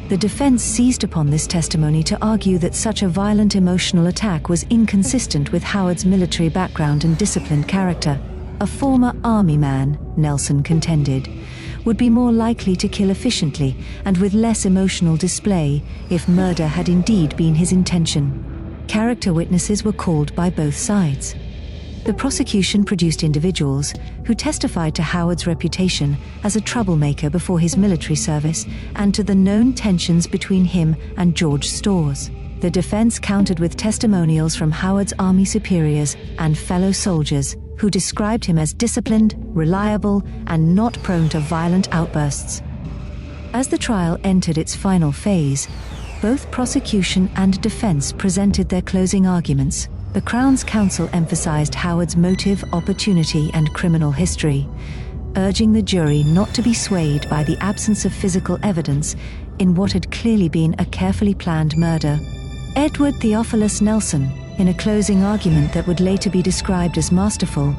The defense seized upon this testimony to argue that such a violent emotional attack was inconsistent with Howard's military background and disciplined character. A former army man, Nelson contended, would be more likely to kill efficiently and with less emotional display if murder had indeed been his intention. Character witnesses were called by both sides. The prosecution produced individuals who testified to Howard's reputation as a troublemaker before his military service and to the known tensions between him and George Storrs. The defense countered with testimonials from Howard's army superiors and fellow soldiers who described him as disciplined, reliable, and not prone to violent outbursts. As the trial entered its final phase, both prosecution and defense presented their closing arguments. The Crown's counsel emphasized Howard's motive, opportunity, and criminal history, urging the jury not to be swayed by the absence of physical evidence in what had clearly been a carefully planned murder. Edward Theophilus Nelson, in a closing argument that would later be described as masterful,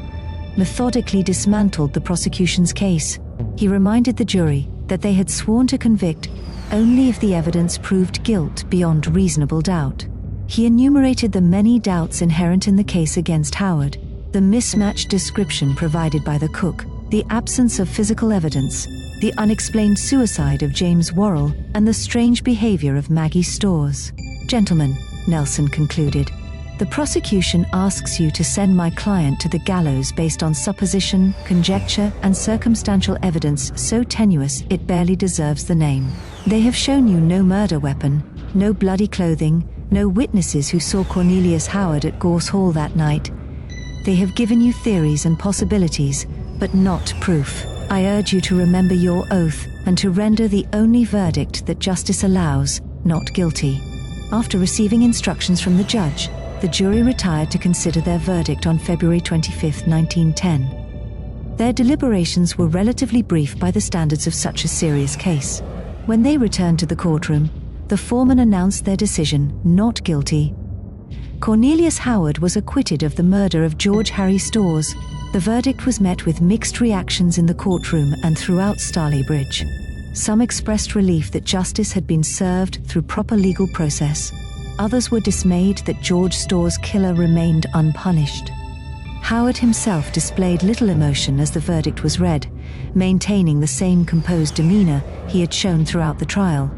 methodically dismantled the prosecution's case. He reminded the jury that they had sworn to convict only if the evidence proved guilt beyond reasonable doubt. He enumerated the many doubts inherent in the case against Howard: the mismatched description provided by the cook, the absence of physical evidence, the unexplained suicide of James Worrell, and the strange behavior of Maggie Storrs. Gentlemen, Nelson concluded, the prosecution asks you to send my client to the gallows based on supposition, conjecture, and circumstantial evidence so tenuous it barely deserves the name. They have shown you no murder weapon, no bloody clothing, no witnesses who saw Cornelius Howard at Gorse Hall that night. They have given you theories and possibilities, but not proof. I urge you to remember your oath and to render the only verdict that justice allows, not guilty. After receiving instructions from the judge, the jury retired to consider their verdict on February 25, 1910. Their deliberations were relatively brief by the standards of such a serious case. When they returned to the courtroom, the foreman announced their decision, not guilty. Cornelius Howard was acquitted of the murder of George Harry Storrs. The verdict was met with mixed reactions in the courtroom and throughout Stalybridge. Some expressed relief that justice had been served through proper legal process. Others were dismayed that George Storrs' killer remained unpunished. Howard himself displayed little emotion as the verdict was read, maintaining the same composed demeanor he had shown throughout the trial.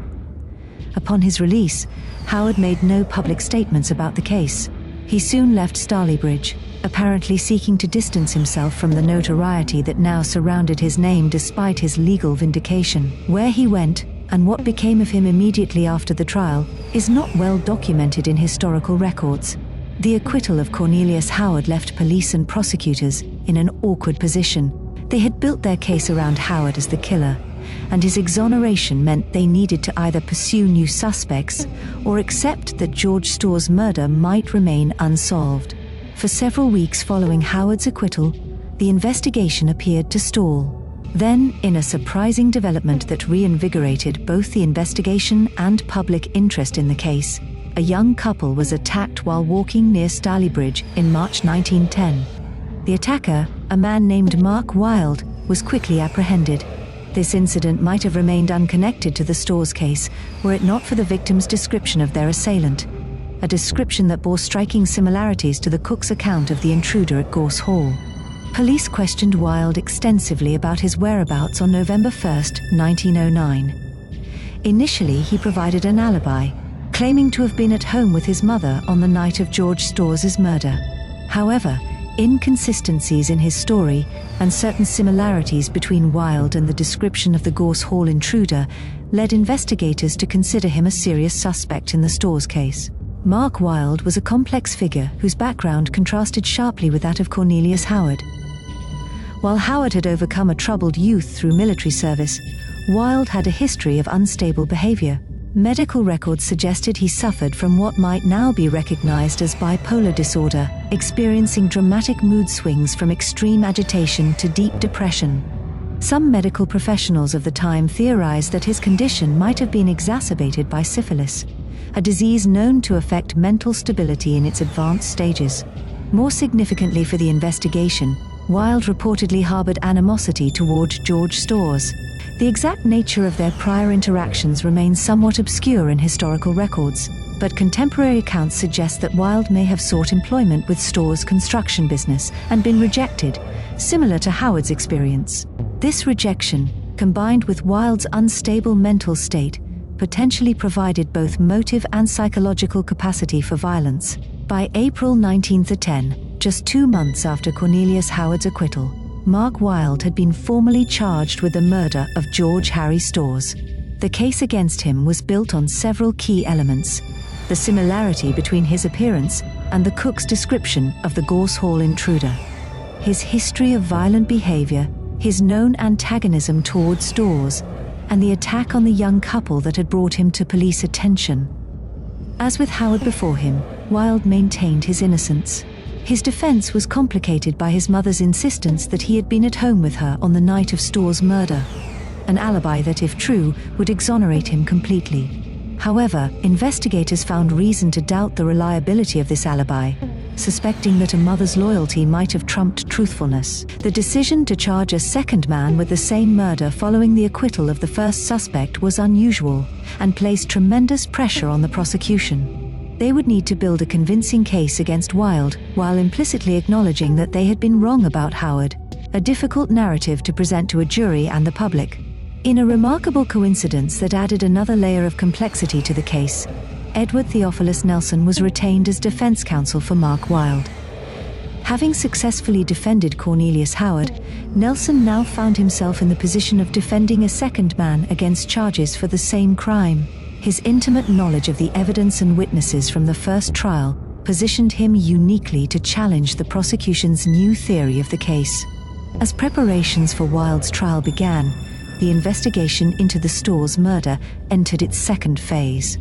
Upon his release, Howard made no public statements about the case. He soon left Stalybridge, apparently seeking to distance himself from the notoriety that now surrounded his name despite his legal vindication. Where he went, and what became of him immediately after the trial, is not well documented in historical records. The acquittal of Cornelius Howard left police and prosecutors in an awkward position. They had built their case around Howard as the killer, and his exoneration meant they needed to either pursue new suspects or accept that George Storrs' murder might remain unsolved. For several weeks following Howard's acquittal, the investigation appeared to stall. Then, in a surprising development that reinvigorated both the investigation and public interest in the case, a young couple was attacked while walking near Stalybridge in March 1910. The attacker, a man named Mark Wilde, was quickly apprehended. This incident might have remained unconnected to the Storrs case were it not for the victim's description of their assailant, a description that bore striking similarities to the cook's account of the intruder at Gorse Hall. Police questioned Wilde extensively about his whereabouts on November 1, 1909. Initially, he provided an alibi, claiming to have been at home with his mother on the night of George Storrs' murder. However, inconsistencies in his story and certain similarities between Wilde and the description of the Gorse Hall intruder led investigators to consider him a serious suspect in the Storrs case. Mark Wilde was a complex figure whose background contrasted sharply with that of Cornelius Howard. While Howard had overcome a troubled youth through military service, Wilde had a history of unstable behavior. Medical records suggested he suffered from what might now be recognized as bipolar disorder, experiencing dramatic mood swings from extreme agitation to deep depression. Some medical professionals of the time theorized that his condition might have been exacerbated by syphilis, a disease known to affect mental stability in its advanced stages. More significantly for the investigation, Wilde reportedly harbored animosity toward George Storrs. The exact nature of their prior interactions remains somewhat obscure in historical records, but contemporary accounts suggest that Wilde may have sought employment with Storrs' construction business and been rejected, similar to Howard's experience. This rejection, combined with Wilde's unstable mental state, potentially provided both motive and psychological capacity for violence. By April 1910, just 2 months after Cornelius Howard's acquittal, Mark Wilde had been formally charged with the murder of George Harry Storrs. The case against him was built on several key elements: the similarity between his appearance and the cook's description of the Gorse Hall intruder, his history of violent behavior, his known antagonism towards Storrs, and the attack on the young couple that had brought him to police attention. As with Howard before him, Wilde maintained his innocence. His defense was complicated by his mother's insistence that he had been at home with her on the night of Storrs' murder, an alibi that, if true, would exonerate him completely. However, investigators found reason to doubt the reliability of this alibi, suspecting that a mother's loyalty might have trumped truthfulness. The decision to charge a second man with the same murder following the acquittal of the first suspect was unusual and placed tremendous pressure on the prosecution. They would need to build a convincing case against Wilde while implicitly acknowledging that they had been wrong about Howard. a difficult narrative to present to a jury and the public. In a remarkable coincidence that added another layer of complexity to the case, Edward Theophilus Nelson was retained as defense counsel for Mark Wilde. Having successfully defended Cornelius Howard, Nelson now found himself in the position of defending a second man against charges for the same crime. His intimate knowledge of the evidence and witnesses from the first trial positioned him uniquely to challenge the prosecution's new theory of the case. As preparations for Wilde's trial began, the investigation into the Storrs murder entered its second phase.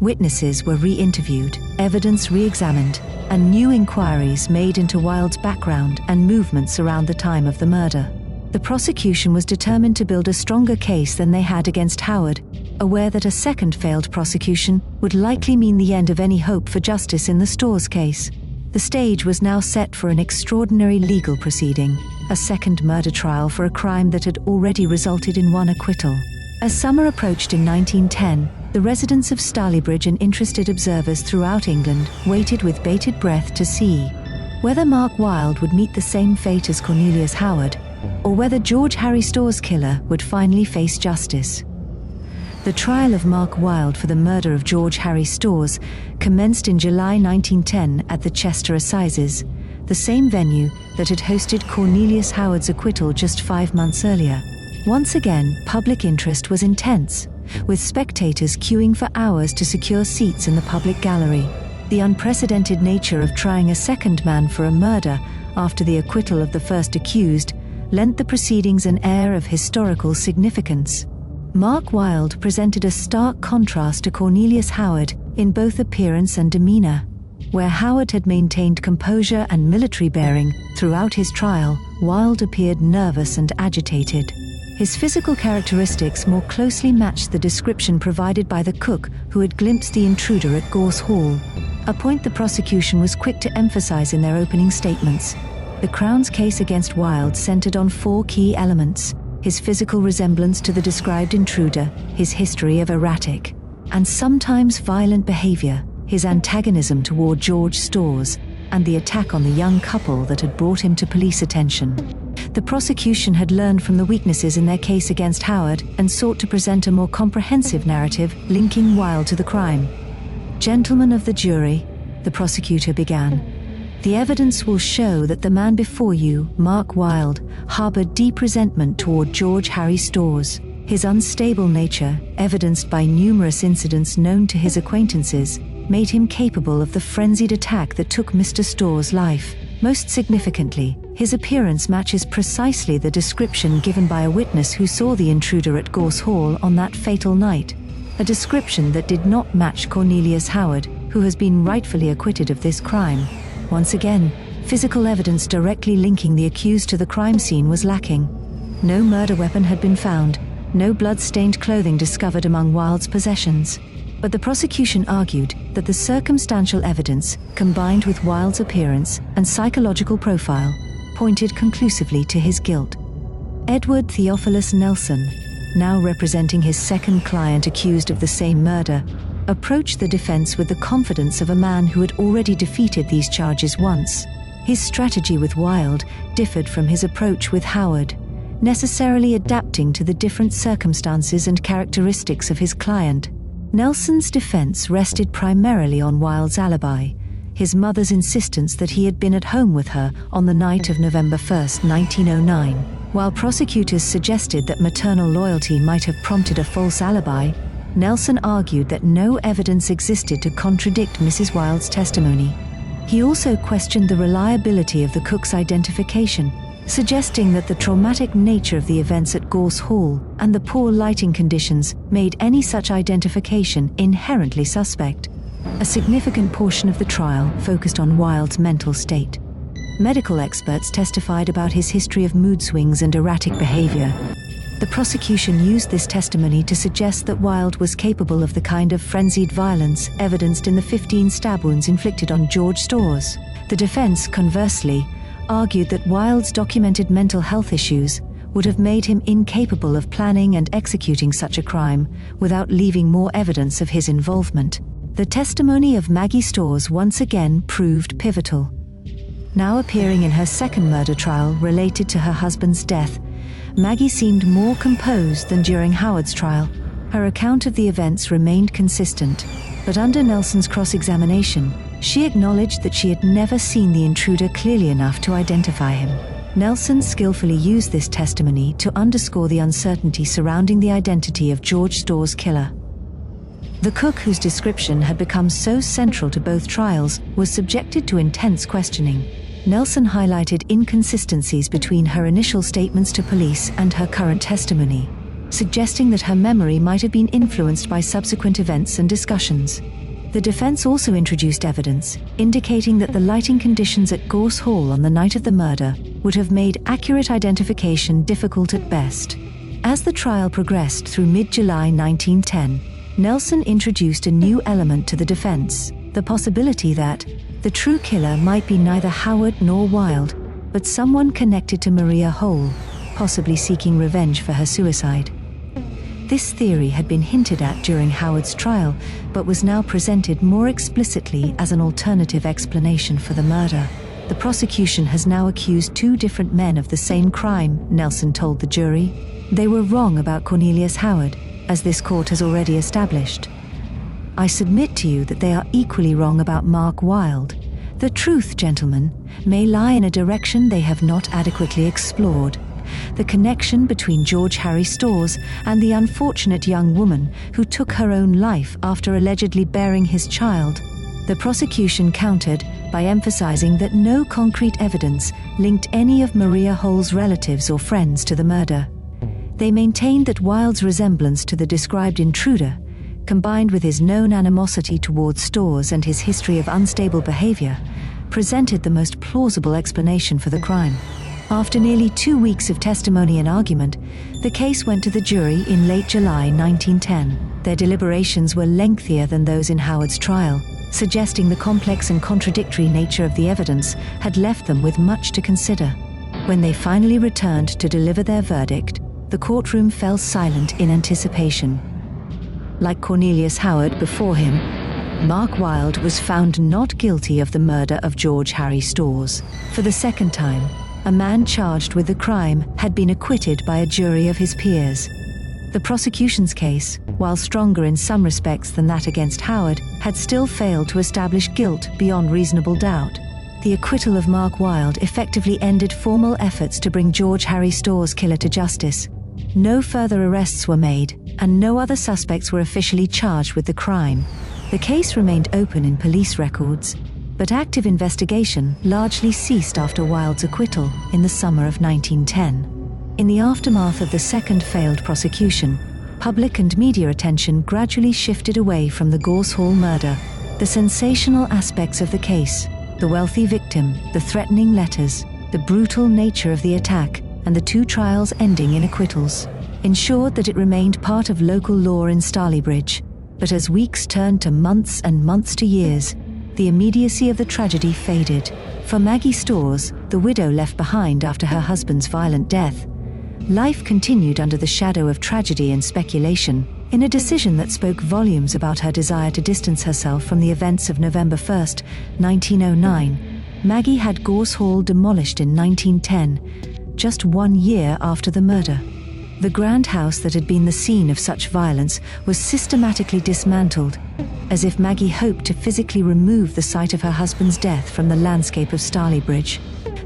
Witnesses were re-interviewed, evidence re-examined, and new inquiries made into Wilde's background and movements around the time of the murder. The prosecution was determined to build a stronger case than they had against Howard, aware that a second failed prosecution would likely mean the end of any hope for justice in the Storrs case. The stage was now set for an extraordinary legal proceeding, a second murder trial for a crime that had already resulted in one acquittal. As summer approached in 1910, the residents of Stalybridge and interested observers throughout England waited with bated breath to see whether Mark Wilde would meet the same fate as Cornelius Howard, or whether George Harry Storrs' killer would finally face justice. The trial of Mark Wilde for the murder of George Harry Storrs commenced in July 1910 at the Chester Assizes, the same venue that had hosted Cornelius Howard's acquittal just 5 months earlier. Once again, public interest was intense, with spectators queuing for hours to secure seats in the public gallery. The unprecedented nature of trying a second man for a murder after the acquittal of the first accused lent the proceedings an air of historical significance. Mark Wilde presented a stark contrast to Cornelius Howard in both appearance and demeanor. Where Howard had maintained composure and military bearing throughout his trial, Wilde appeared nervous and agitated. His physical characteristics more closely matched the description provided by the cook who had glimpsed the intruder at Gorse Hall, a point the prosecution was quick to emphasize in their opening statements. The Crown's case against Wilde centered on 4 key elements: his physical resemblance to the described intruder, his history of erratic and sometimes violent behavior, his antagonism toward George Storrs, and the attack on the young couple that had brought him to police attention. The prosecution had learned from the weaknesses in their case against Howard and sought to present a more comprehensive narrative linking Wilde to the crime. "Gentlemen of the jury," the prosecutor began, "the evidence will show that the man before you, Mark Wilde, harbored deep resentment toward George Harry Storrs. His unstable nature, evidenced by numerous incidents known to his acquaintances, made him capable of the frenzied attack that took Mr. Storrs' life. Most significantly, his appearance matches precisely the description given by a witness who saw the intruder at Gorse Hall on that fatal night. A description that did not match Cornelius Howard, who has been rightfully acquitted of this crime. Once again, physical evidence directly linking the accused to the crime scene was lacking. No murder weapon had been found, no blood-stained clothing discovered among Wilde's possessions. But the prosecution argued that the circumstantial evidence, combined with Wilde's appearance and psychological profile, pointed conclusively to his guilt. Edward Theophilus Nelson, now representing his second client accused of the same murder, approached the defense with the confidence of a man who had already defeated these charges once. His strategy with Wilde differed from his approach with Howard, necessarily adapting to the different circumstances and characteristics of his client. Nelson's defense rested primarily on Wilde's alibi, his mother's insistence that he had been at home with her on the night of November 1, 1909. While prosecutors suggested that maternal loyalty might have prompted a false alibi, Nelson argued that no evidence existed to contradict Mrs. Wilde's testimony. He also questioned the reliability of the cook's identification, suggesting that the traumatic nature of the events at Gorse Hall and the poor lighting conditions made any such identification inherently suspect. A significant portion of the trial focused on Wilde's mental state. Medical experts testified about his history of mood swings and erratic behavior. The prosecution used this testimony to suggest that Wilde was capable of the kind of frenzied violence evidenced in the 15 stab wounds inflicted on George Storrs. The defense, conversely, argued that Wilde's documented mental health issues would have made him incapable of planning and executing such a crime without leaving more evidence of his involvement. The testimony of Maggie Storrs once again proved pivotal. Now appearing in her second murder trial related to her husband's death, Maggie seemed more composed than during Howard's trial. Her account of the events remained consistent, but under Nelson's cross-examination, she acknowledged that she had never seen the intruder clearly enough to identify him. Nelson skillfully used this testimony to underscore the uncertainty surrounding the identity of George Storrs' killer. The cook, whose description had become so central to both trials, was subjected to intense questioning. Nelson highlighted inconsistencies between her initial statements to police and her current testimony, suggesting that her memory might have been influenced by subsequent events and discussions. The defense also introduced evidence indicating that the lighting conditions at Gorse Hall on the night of the murder would have made accurate identification difficult at best. As the trial progressed through mid-July 1910, Nelson introduced a new element to the defense, the possibility that the true killer might be neither Howard nor Wilde, but someone connected to Maria Hohl, possibly seeking revenge for her suicide. This theory had been hinted at during Howard's trial, but was now presented more explicitly as an alternative explanation for the murder. The prosecution has now accused two different men of the same crime, Nelson told the jury. They were wrong about Cornelius Howard, as this court has already established. I submit to you that they are equally wrong about Mark Wilde. The truth, gentlemen, may lie in a direction they have not adequately explored. The connection between George Harry Storrs and the unfortunate young woman who took her own life after allegedly bearing his child. The prosecution countered by emphasizing that no concrete evidence linked any of Maria Hohl's relatives or friends to the murder. They maintained that Wilde's resemblance to the described intruder, combined with his known animosity towards Storrs and his history of unstable behavior, presented the most plausible explanation for the crime. After nearly 2 weeks of testimony and argument, the case went to the jury in late July 1910. Their deliberations were lengthier than those in Howard's trial, suggesting the complex and contradictory nature of the evidence had left them with much to consider. When they finally returned to deliver their verdict, the courtroom fell silent in anticipation. Like Cornelius Howard before him, Mark Wilde was found not guilty of the murder of George Harry Storrs. For the second time, a man charged with the crime had been acquitted by a jury of his peers. The prosecution's case, while stronger in some respects than that against Howard, had still failed to establish guilt beyond reasonable doubt. The acquittal of Mark Wilde effectively ended formal efforts to bring George Harry Storrs' killer to justice. No further arrests were made, and no other suspects were officially charged with the crime. The case remained open in police records, but active investigation largely ceased after Wilde's acquittal in the summer of 1910. In the aftermath of the second failed prosecution, public and media attention gradually shifted away from the Gorse Hall murder. The sensational aspects of the case, the wealthy victim, the threatening letters, the brutal nature of the attack, and the two trials ending in acquittals, ensured that it remained part of local law in Stalybridge. But as weeks turned to months and months to years, the immediacy of the tragedy faded. For Maggie Storrs, the widow left behind after her husband's violent death, life continued under the shadow of tragedy and speculation. In a decision that spoke volumes about her desire to distance herself from the events of November 1st, 1909, Maggie had Gorse Hall demolished in 1910, just 1 year after the murder. The grand house that had been the scene of such violence was systematically dismantled, as if Maggie hoped to physically remove the site of her husband's death from the landscape of Stalybridge.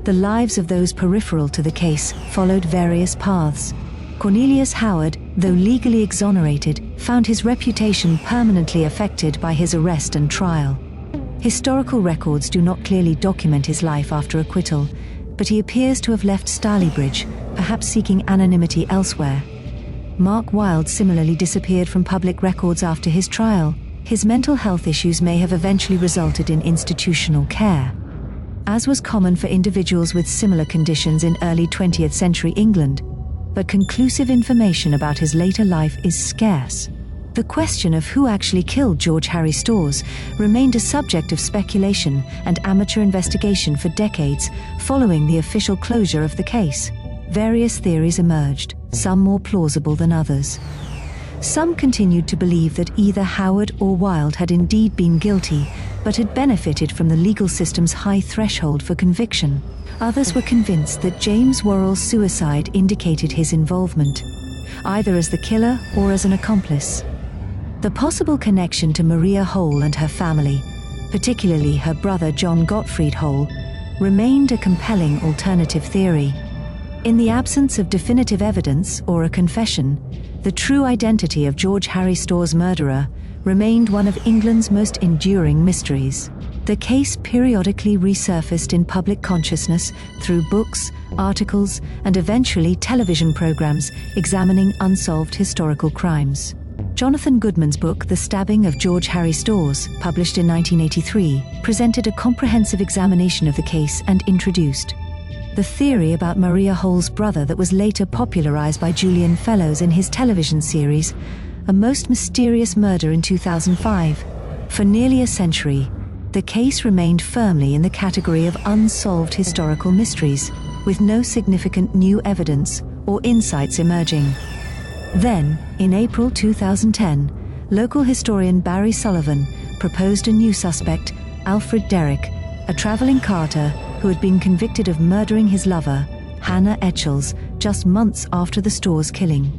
The lives of those peripheral to the case followed various paths. Cornelius Howard, though legally exonerated, found his reputation permanently affected by his arrest and trial. Historical records do not clearly document his life after acquittal, but he appears to have left Stalybridge, perhaps seeking anonymity elsewhere. Mark Wilde similarly disappeared from public records after his trial. His mental health issues may have eventually resulted in institutional care, as was common for individuals with similar conditions in early 20th century England, but conclusive information about his later life is scarce. The question of who actually killed George Harry Storrs remained a subject of speculation and amateur investigation for decades following the official closure of the case. Various theories emerged, some more plausible than others. Some continued to believe that either Howard or Wilde had indeed been guilty, but had benefited from the legal system's high threshold for conviction. Others were convinced that James Worrell's suicide indicated his involvement, either as the killer or as an accomplice. The possible connection to Maria Hohl and her family, particularly her brother John Gottfried Hohl, remained a compelling alternative theory. In the absence of definitive evidence or a confession, the true identity of George Harry Storrs' murderer remained one of England's most enduring mysteries. The case periodically resurfaced in public consciousness through books, articles, and eventually television programs examining unsolved historical crimes. Jonathan Goodman's book, The Stabbing of George Harry Storrs, published in 1983, presented a comprehensive examination of the case and introduced the theory about Maria Hohl's brother that was later popularized by Julian Fellowes in his television series, A Most Mysterious Murder in 2005. For nearly a century, the case remained firmly in the category of unsolved historical mysteries, with no significant new evidence or insights emerging. Then, in April 2010, local historian Barry Sullivan proposed a new suspect, Alfred Derrick, a traveling carter who had been convicted of murdering his lover, Hannah Etchells, just months after the Storrs killing.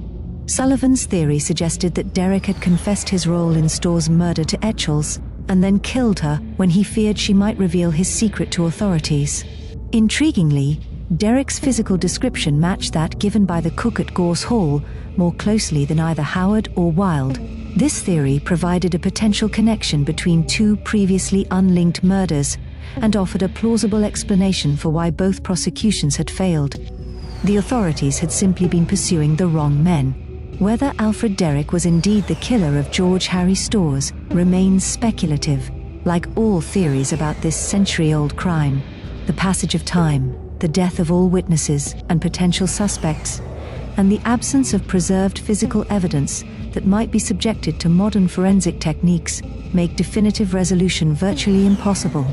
Sullivan's theory suggested that Derrick had confessed his role in Storrs' murder to Etchells and then killed her when he feared she might reveal his secret to authorities. Intriguingly, Derrick's physical description matched that given by the cook at Gorse Hall more closely than either Howard or Wilde. This theory provided a potential connection between two previously unlinked murders and offered a plausible explanation for why both prosecutions had failed. The authorities had simply been pursuing the wrong men. Whether Alfred Derrick was indeed the killer of George Harry Storrs remains speculative. Like all theories about this century-old crime, the passage of time, the death of all witnesses and potential suspects, and the absence of preserved physical evidence that might be subjected to modern forensic techniques make definitive resolution virtually impossible.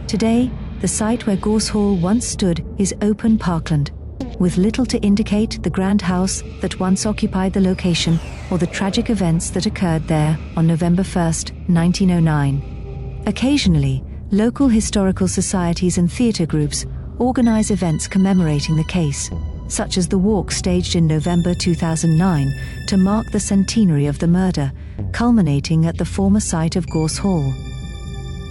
Today, the site where Gorse Hall once stood is open parkland, with little to indicate the grand house that once occupied the location or the tragic events that occurred there on November 1, 1909. Occasionally, local historical societies and theatre groups organize events commemorating the case, such as the walk staged in November 2009 to mark the centenary of the murder, culminating at the former site of Gorse Hall.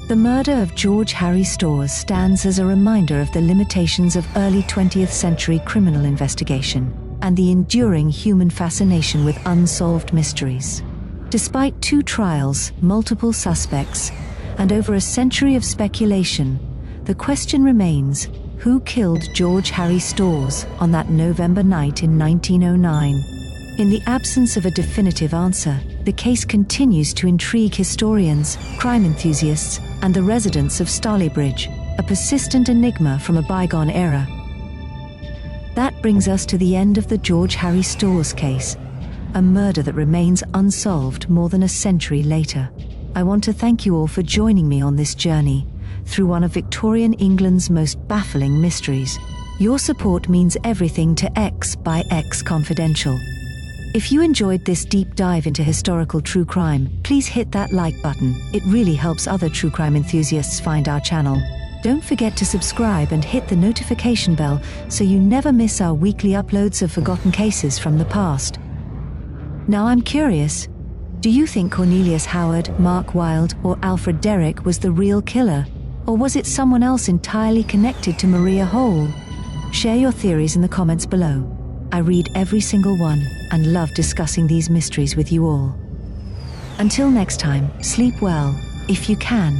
The murder of George Harry Storrs stands as a reminder of the limitations of early 20th century criminal investigation and the enduring human fascination with unsolved mysteries. Despite 2 trials, multiple suspects, and over a century of speculation, the question remains: who killed George Harry Storrs on that November night in 1909? In the absence of a definitive answer, the case continues to intrigue historians, crime enthusiasts, and the residents of Stalybridge, a persistent enigma from a bygone era. That brings us to the end of the George Harry Storrs case, a murder that remains unsolved more than a century later. I want to thank you all for joining me on this journey through one of Victorian England's most baffling mysteries. Your support means everything to X by X Confidential. If you enjoyed this deep dive into historical true crime, please hit that like button. It really helps other true crime enthusiasts find our channel. Don't forget to subscribe and hit the notification bell so you never miss our weekly uploads of forgotten cases from the past. Now I'm curious, do you think Cornelius Howard, Mark Wilde, or Alfred Derrick was the real killer? Or was it someone else entirely connected to Maria Hohl? Share your theories in the comments below. I read every single one and love discussing these mysteries with you all. Until next time, sleep well, if you can.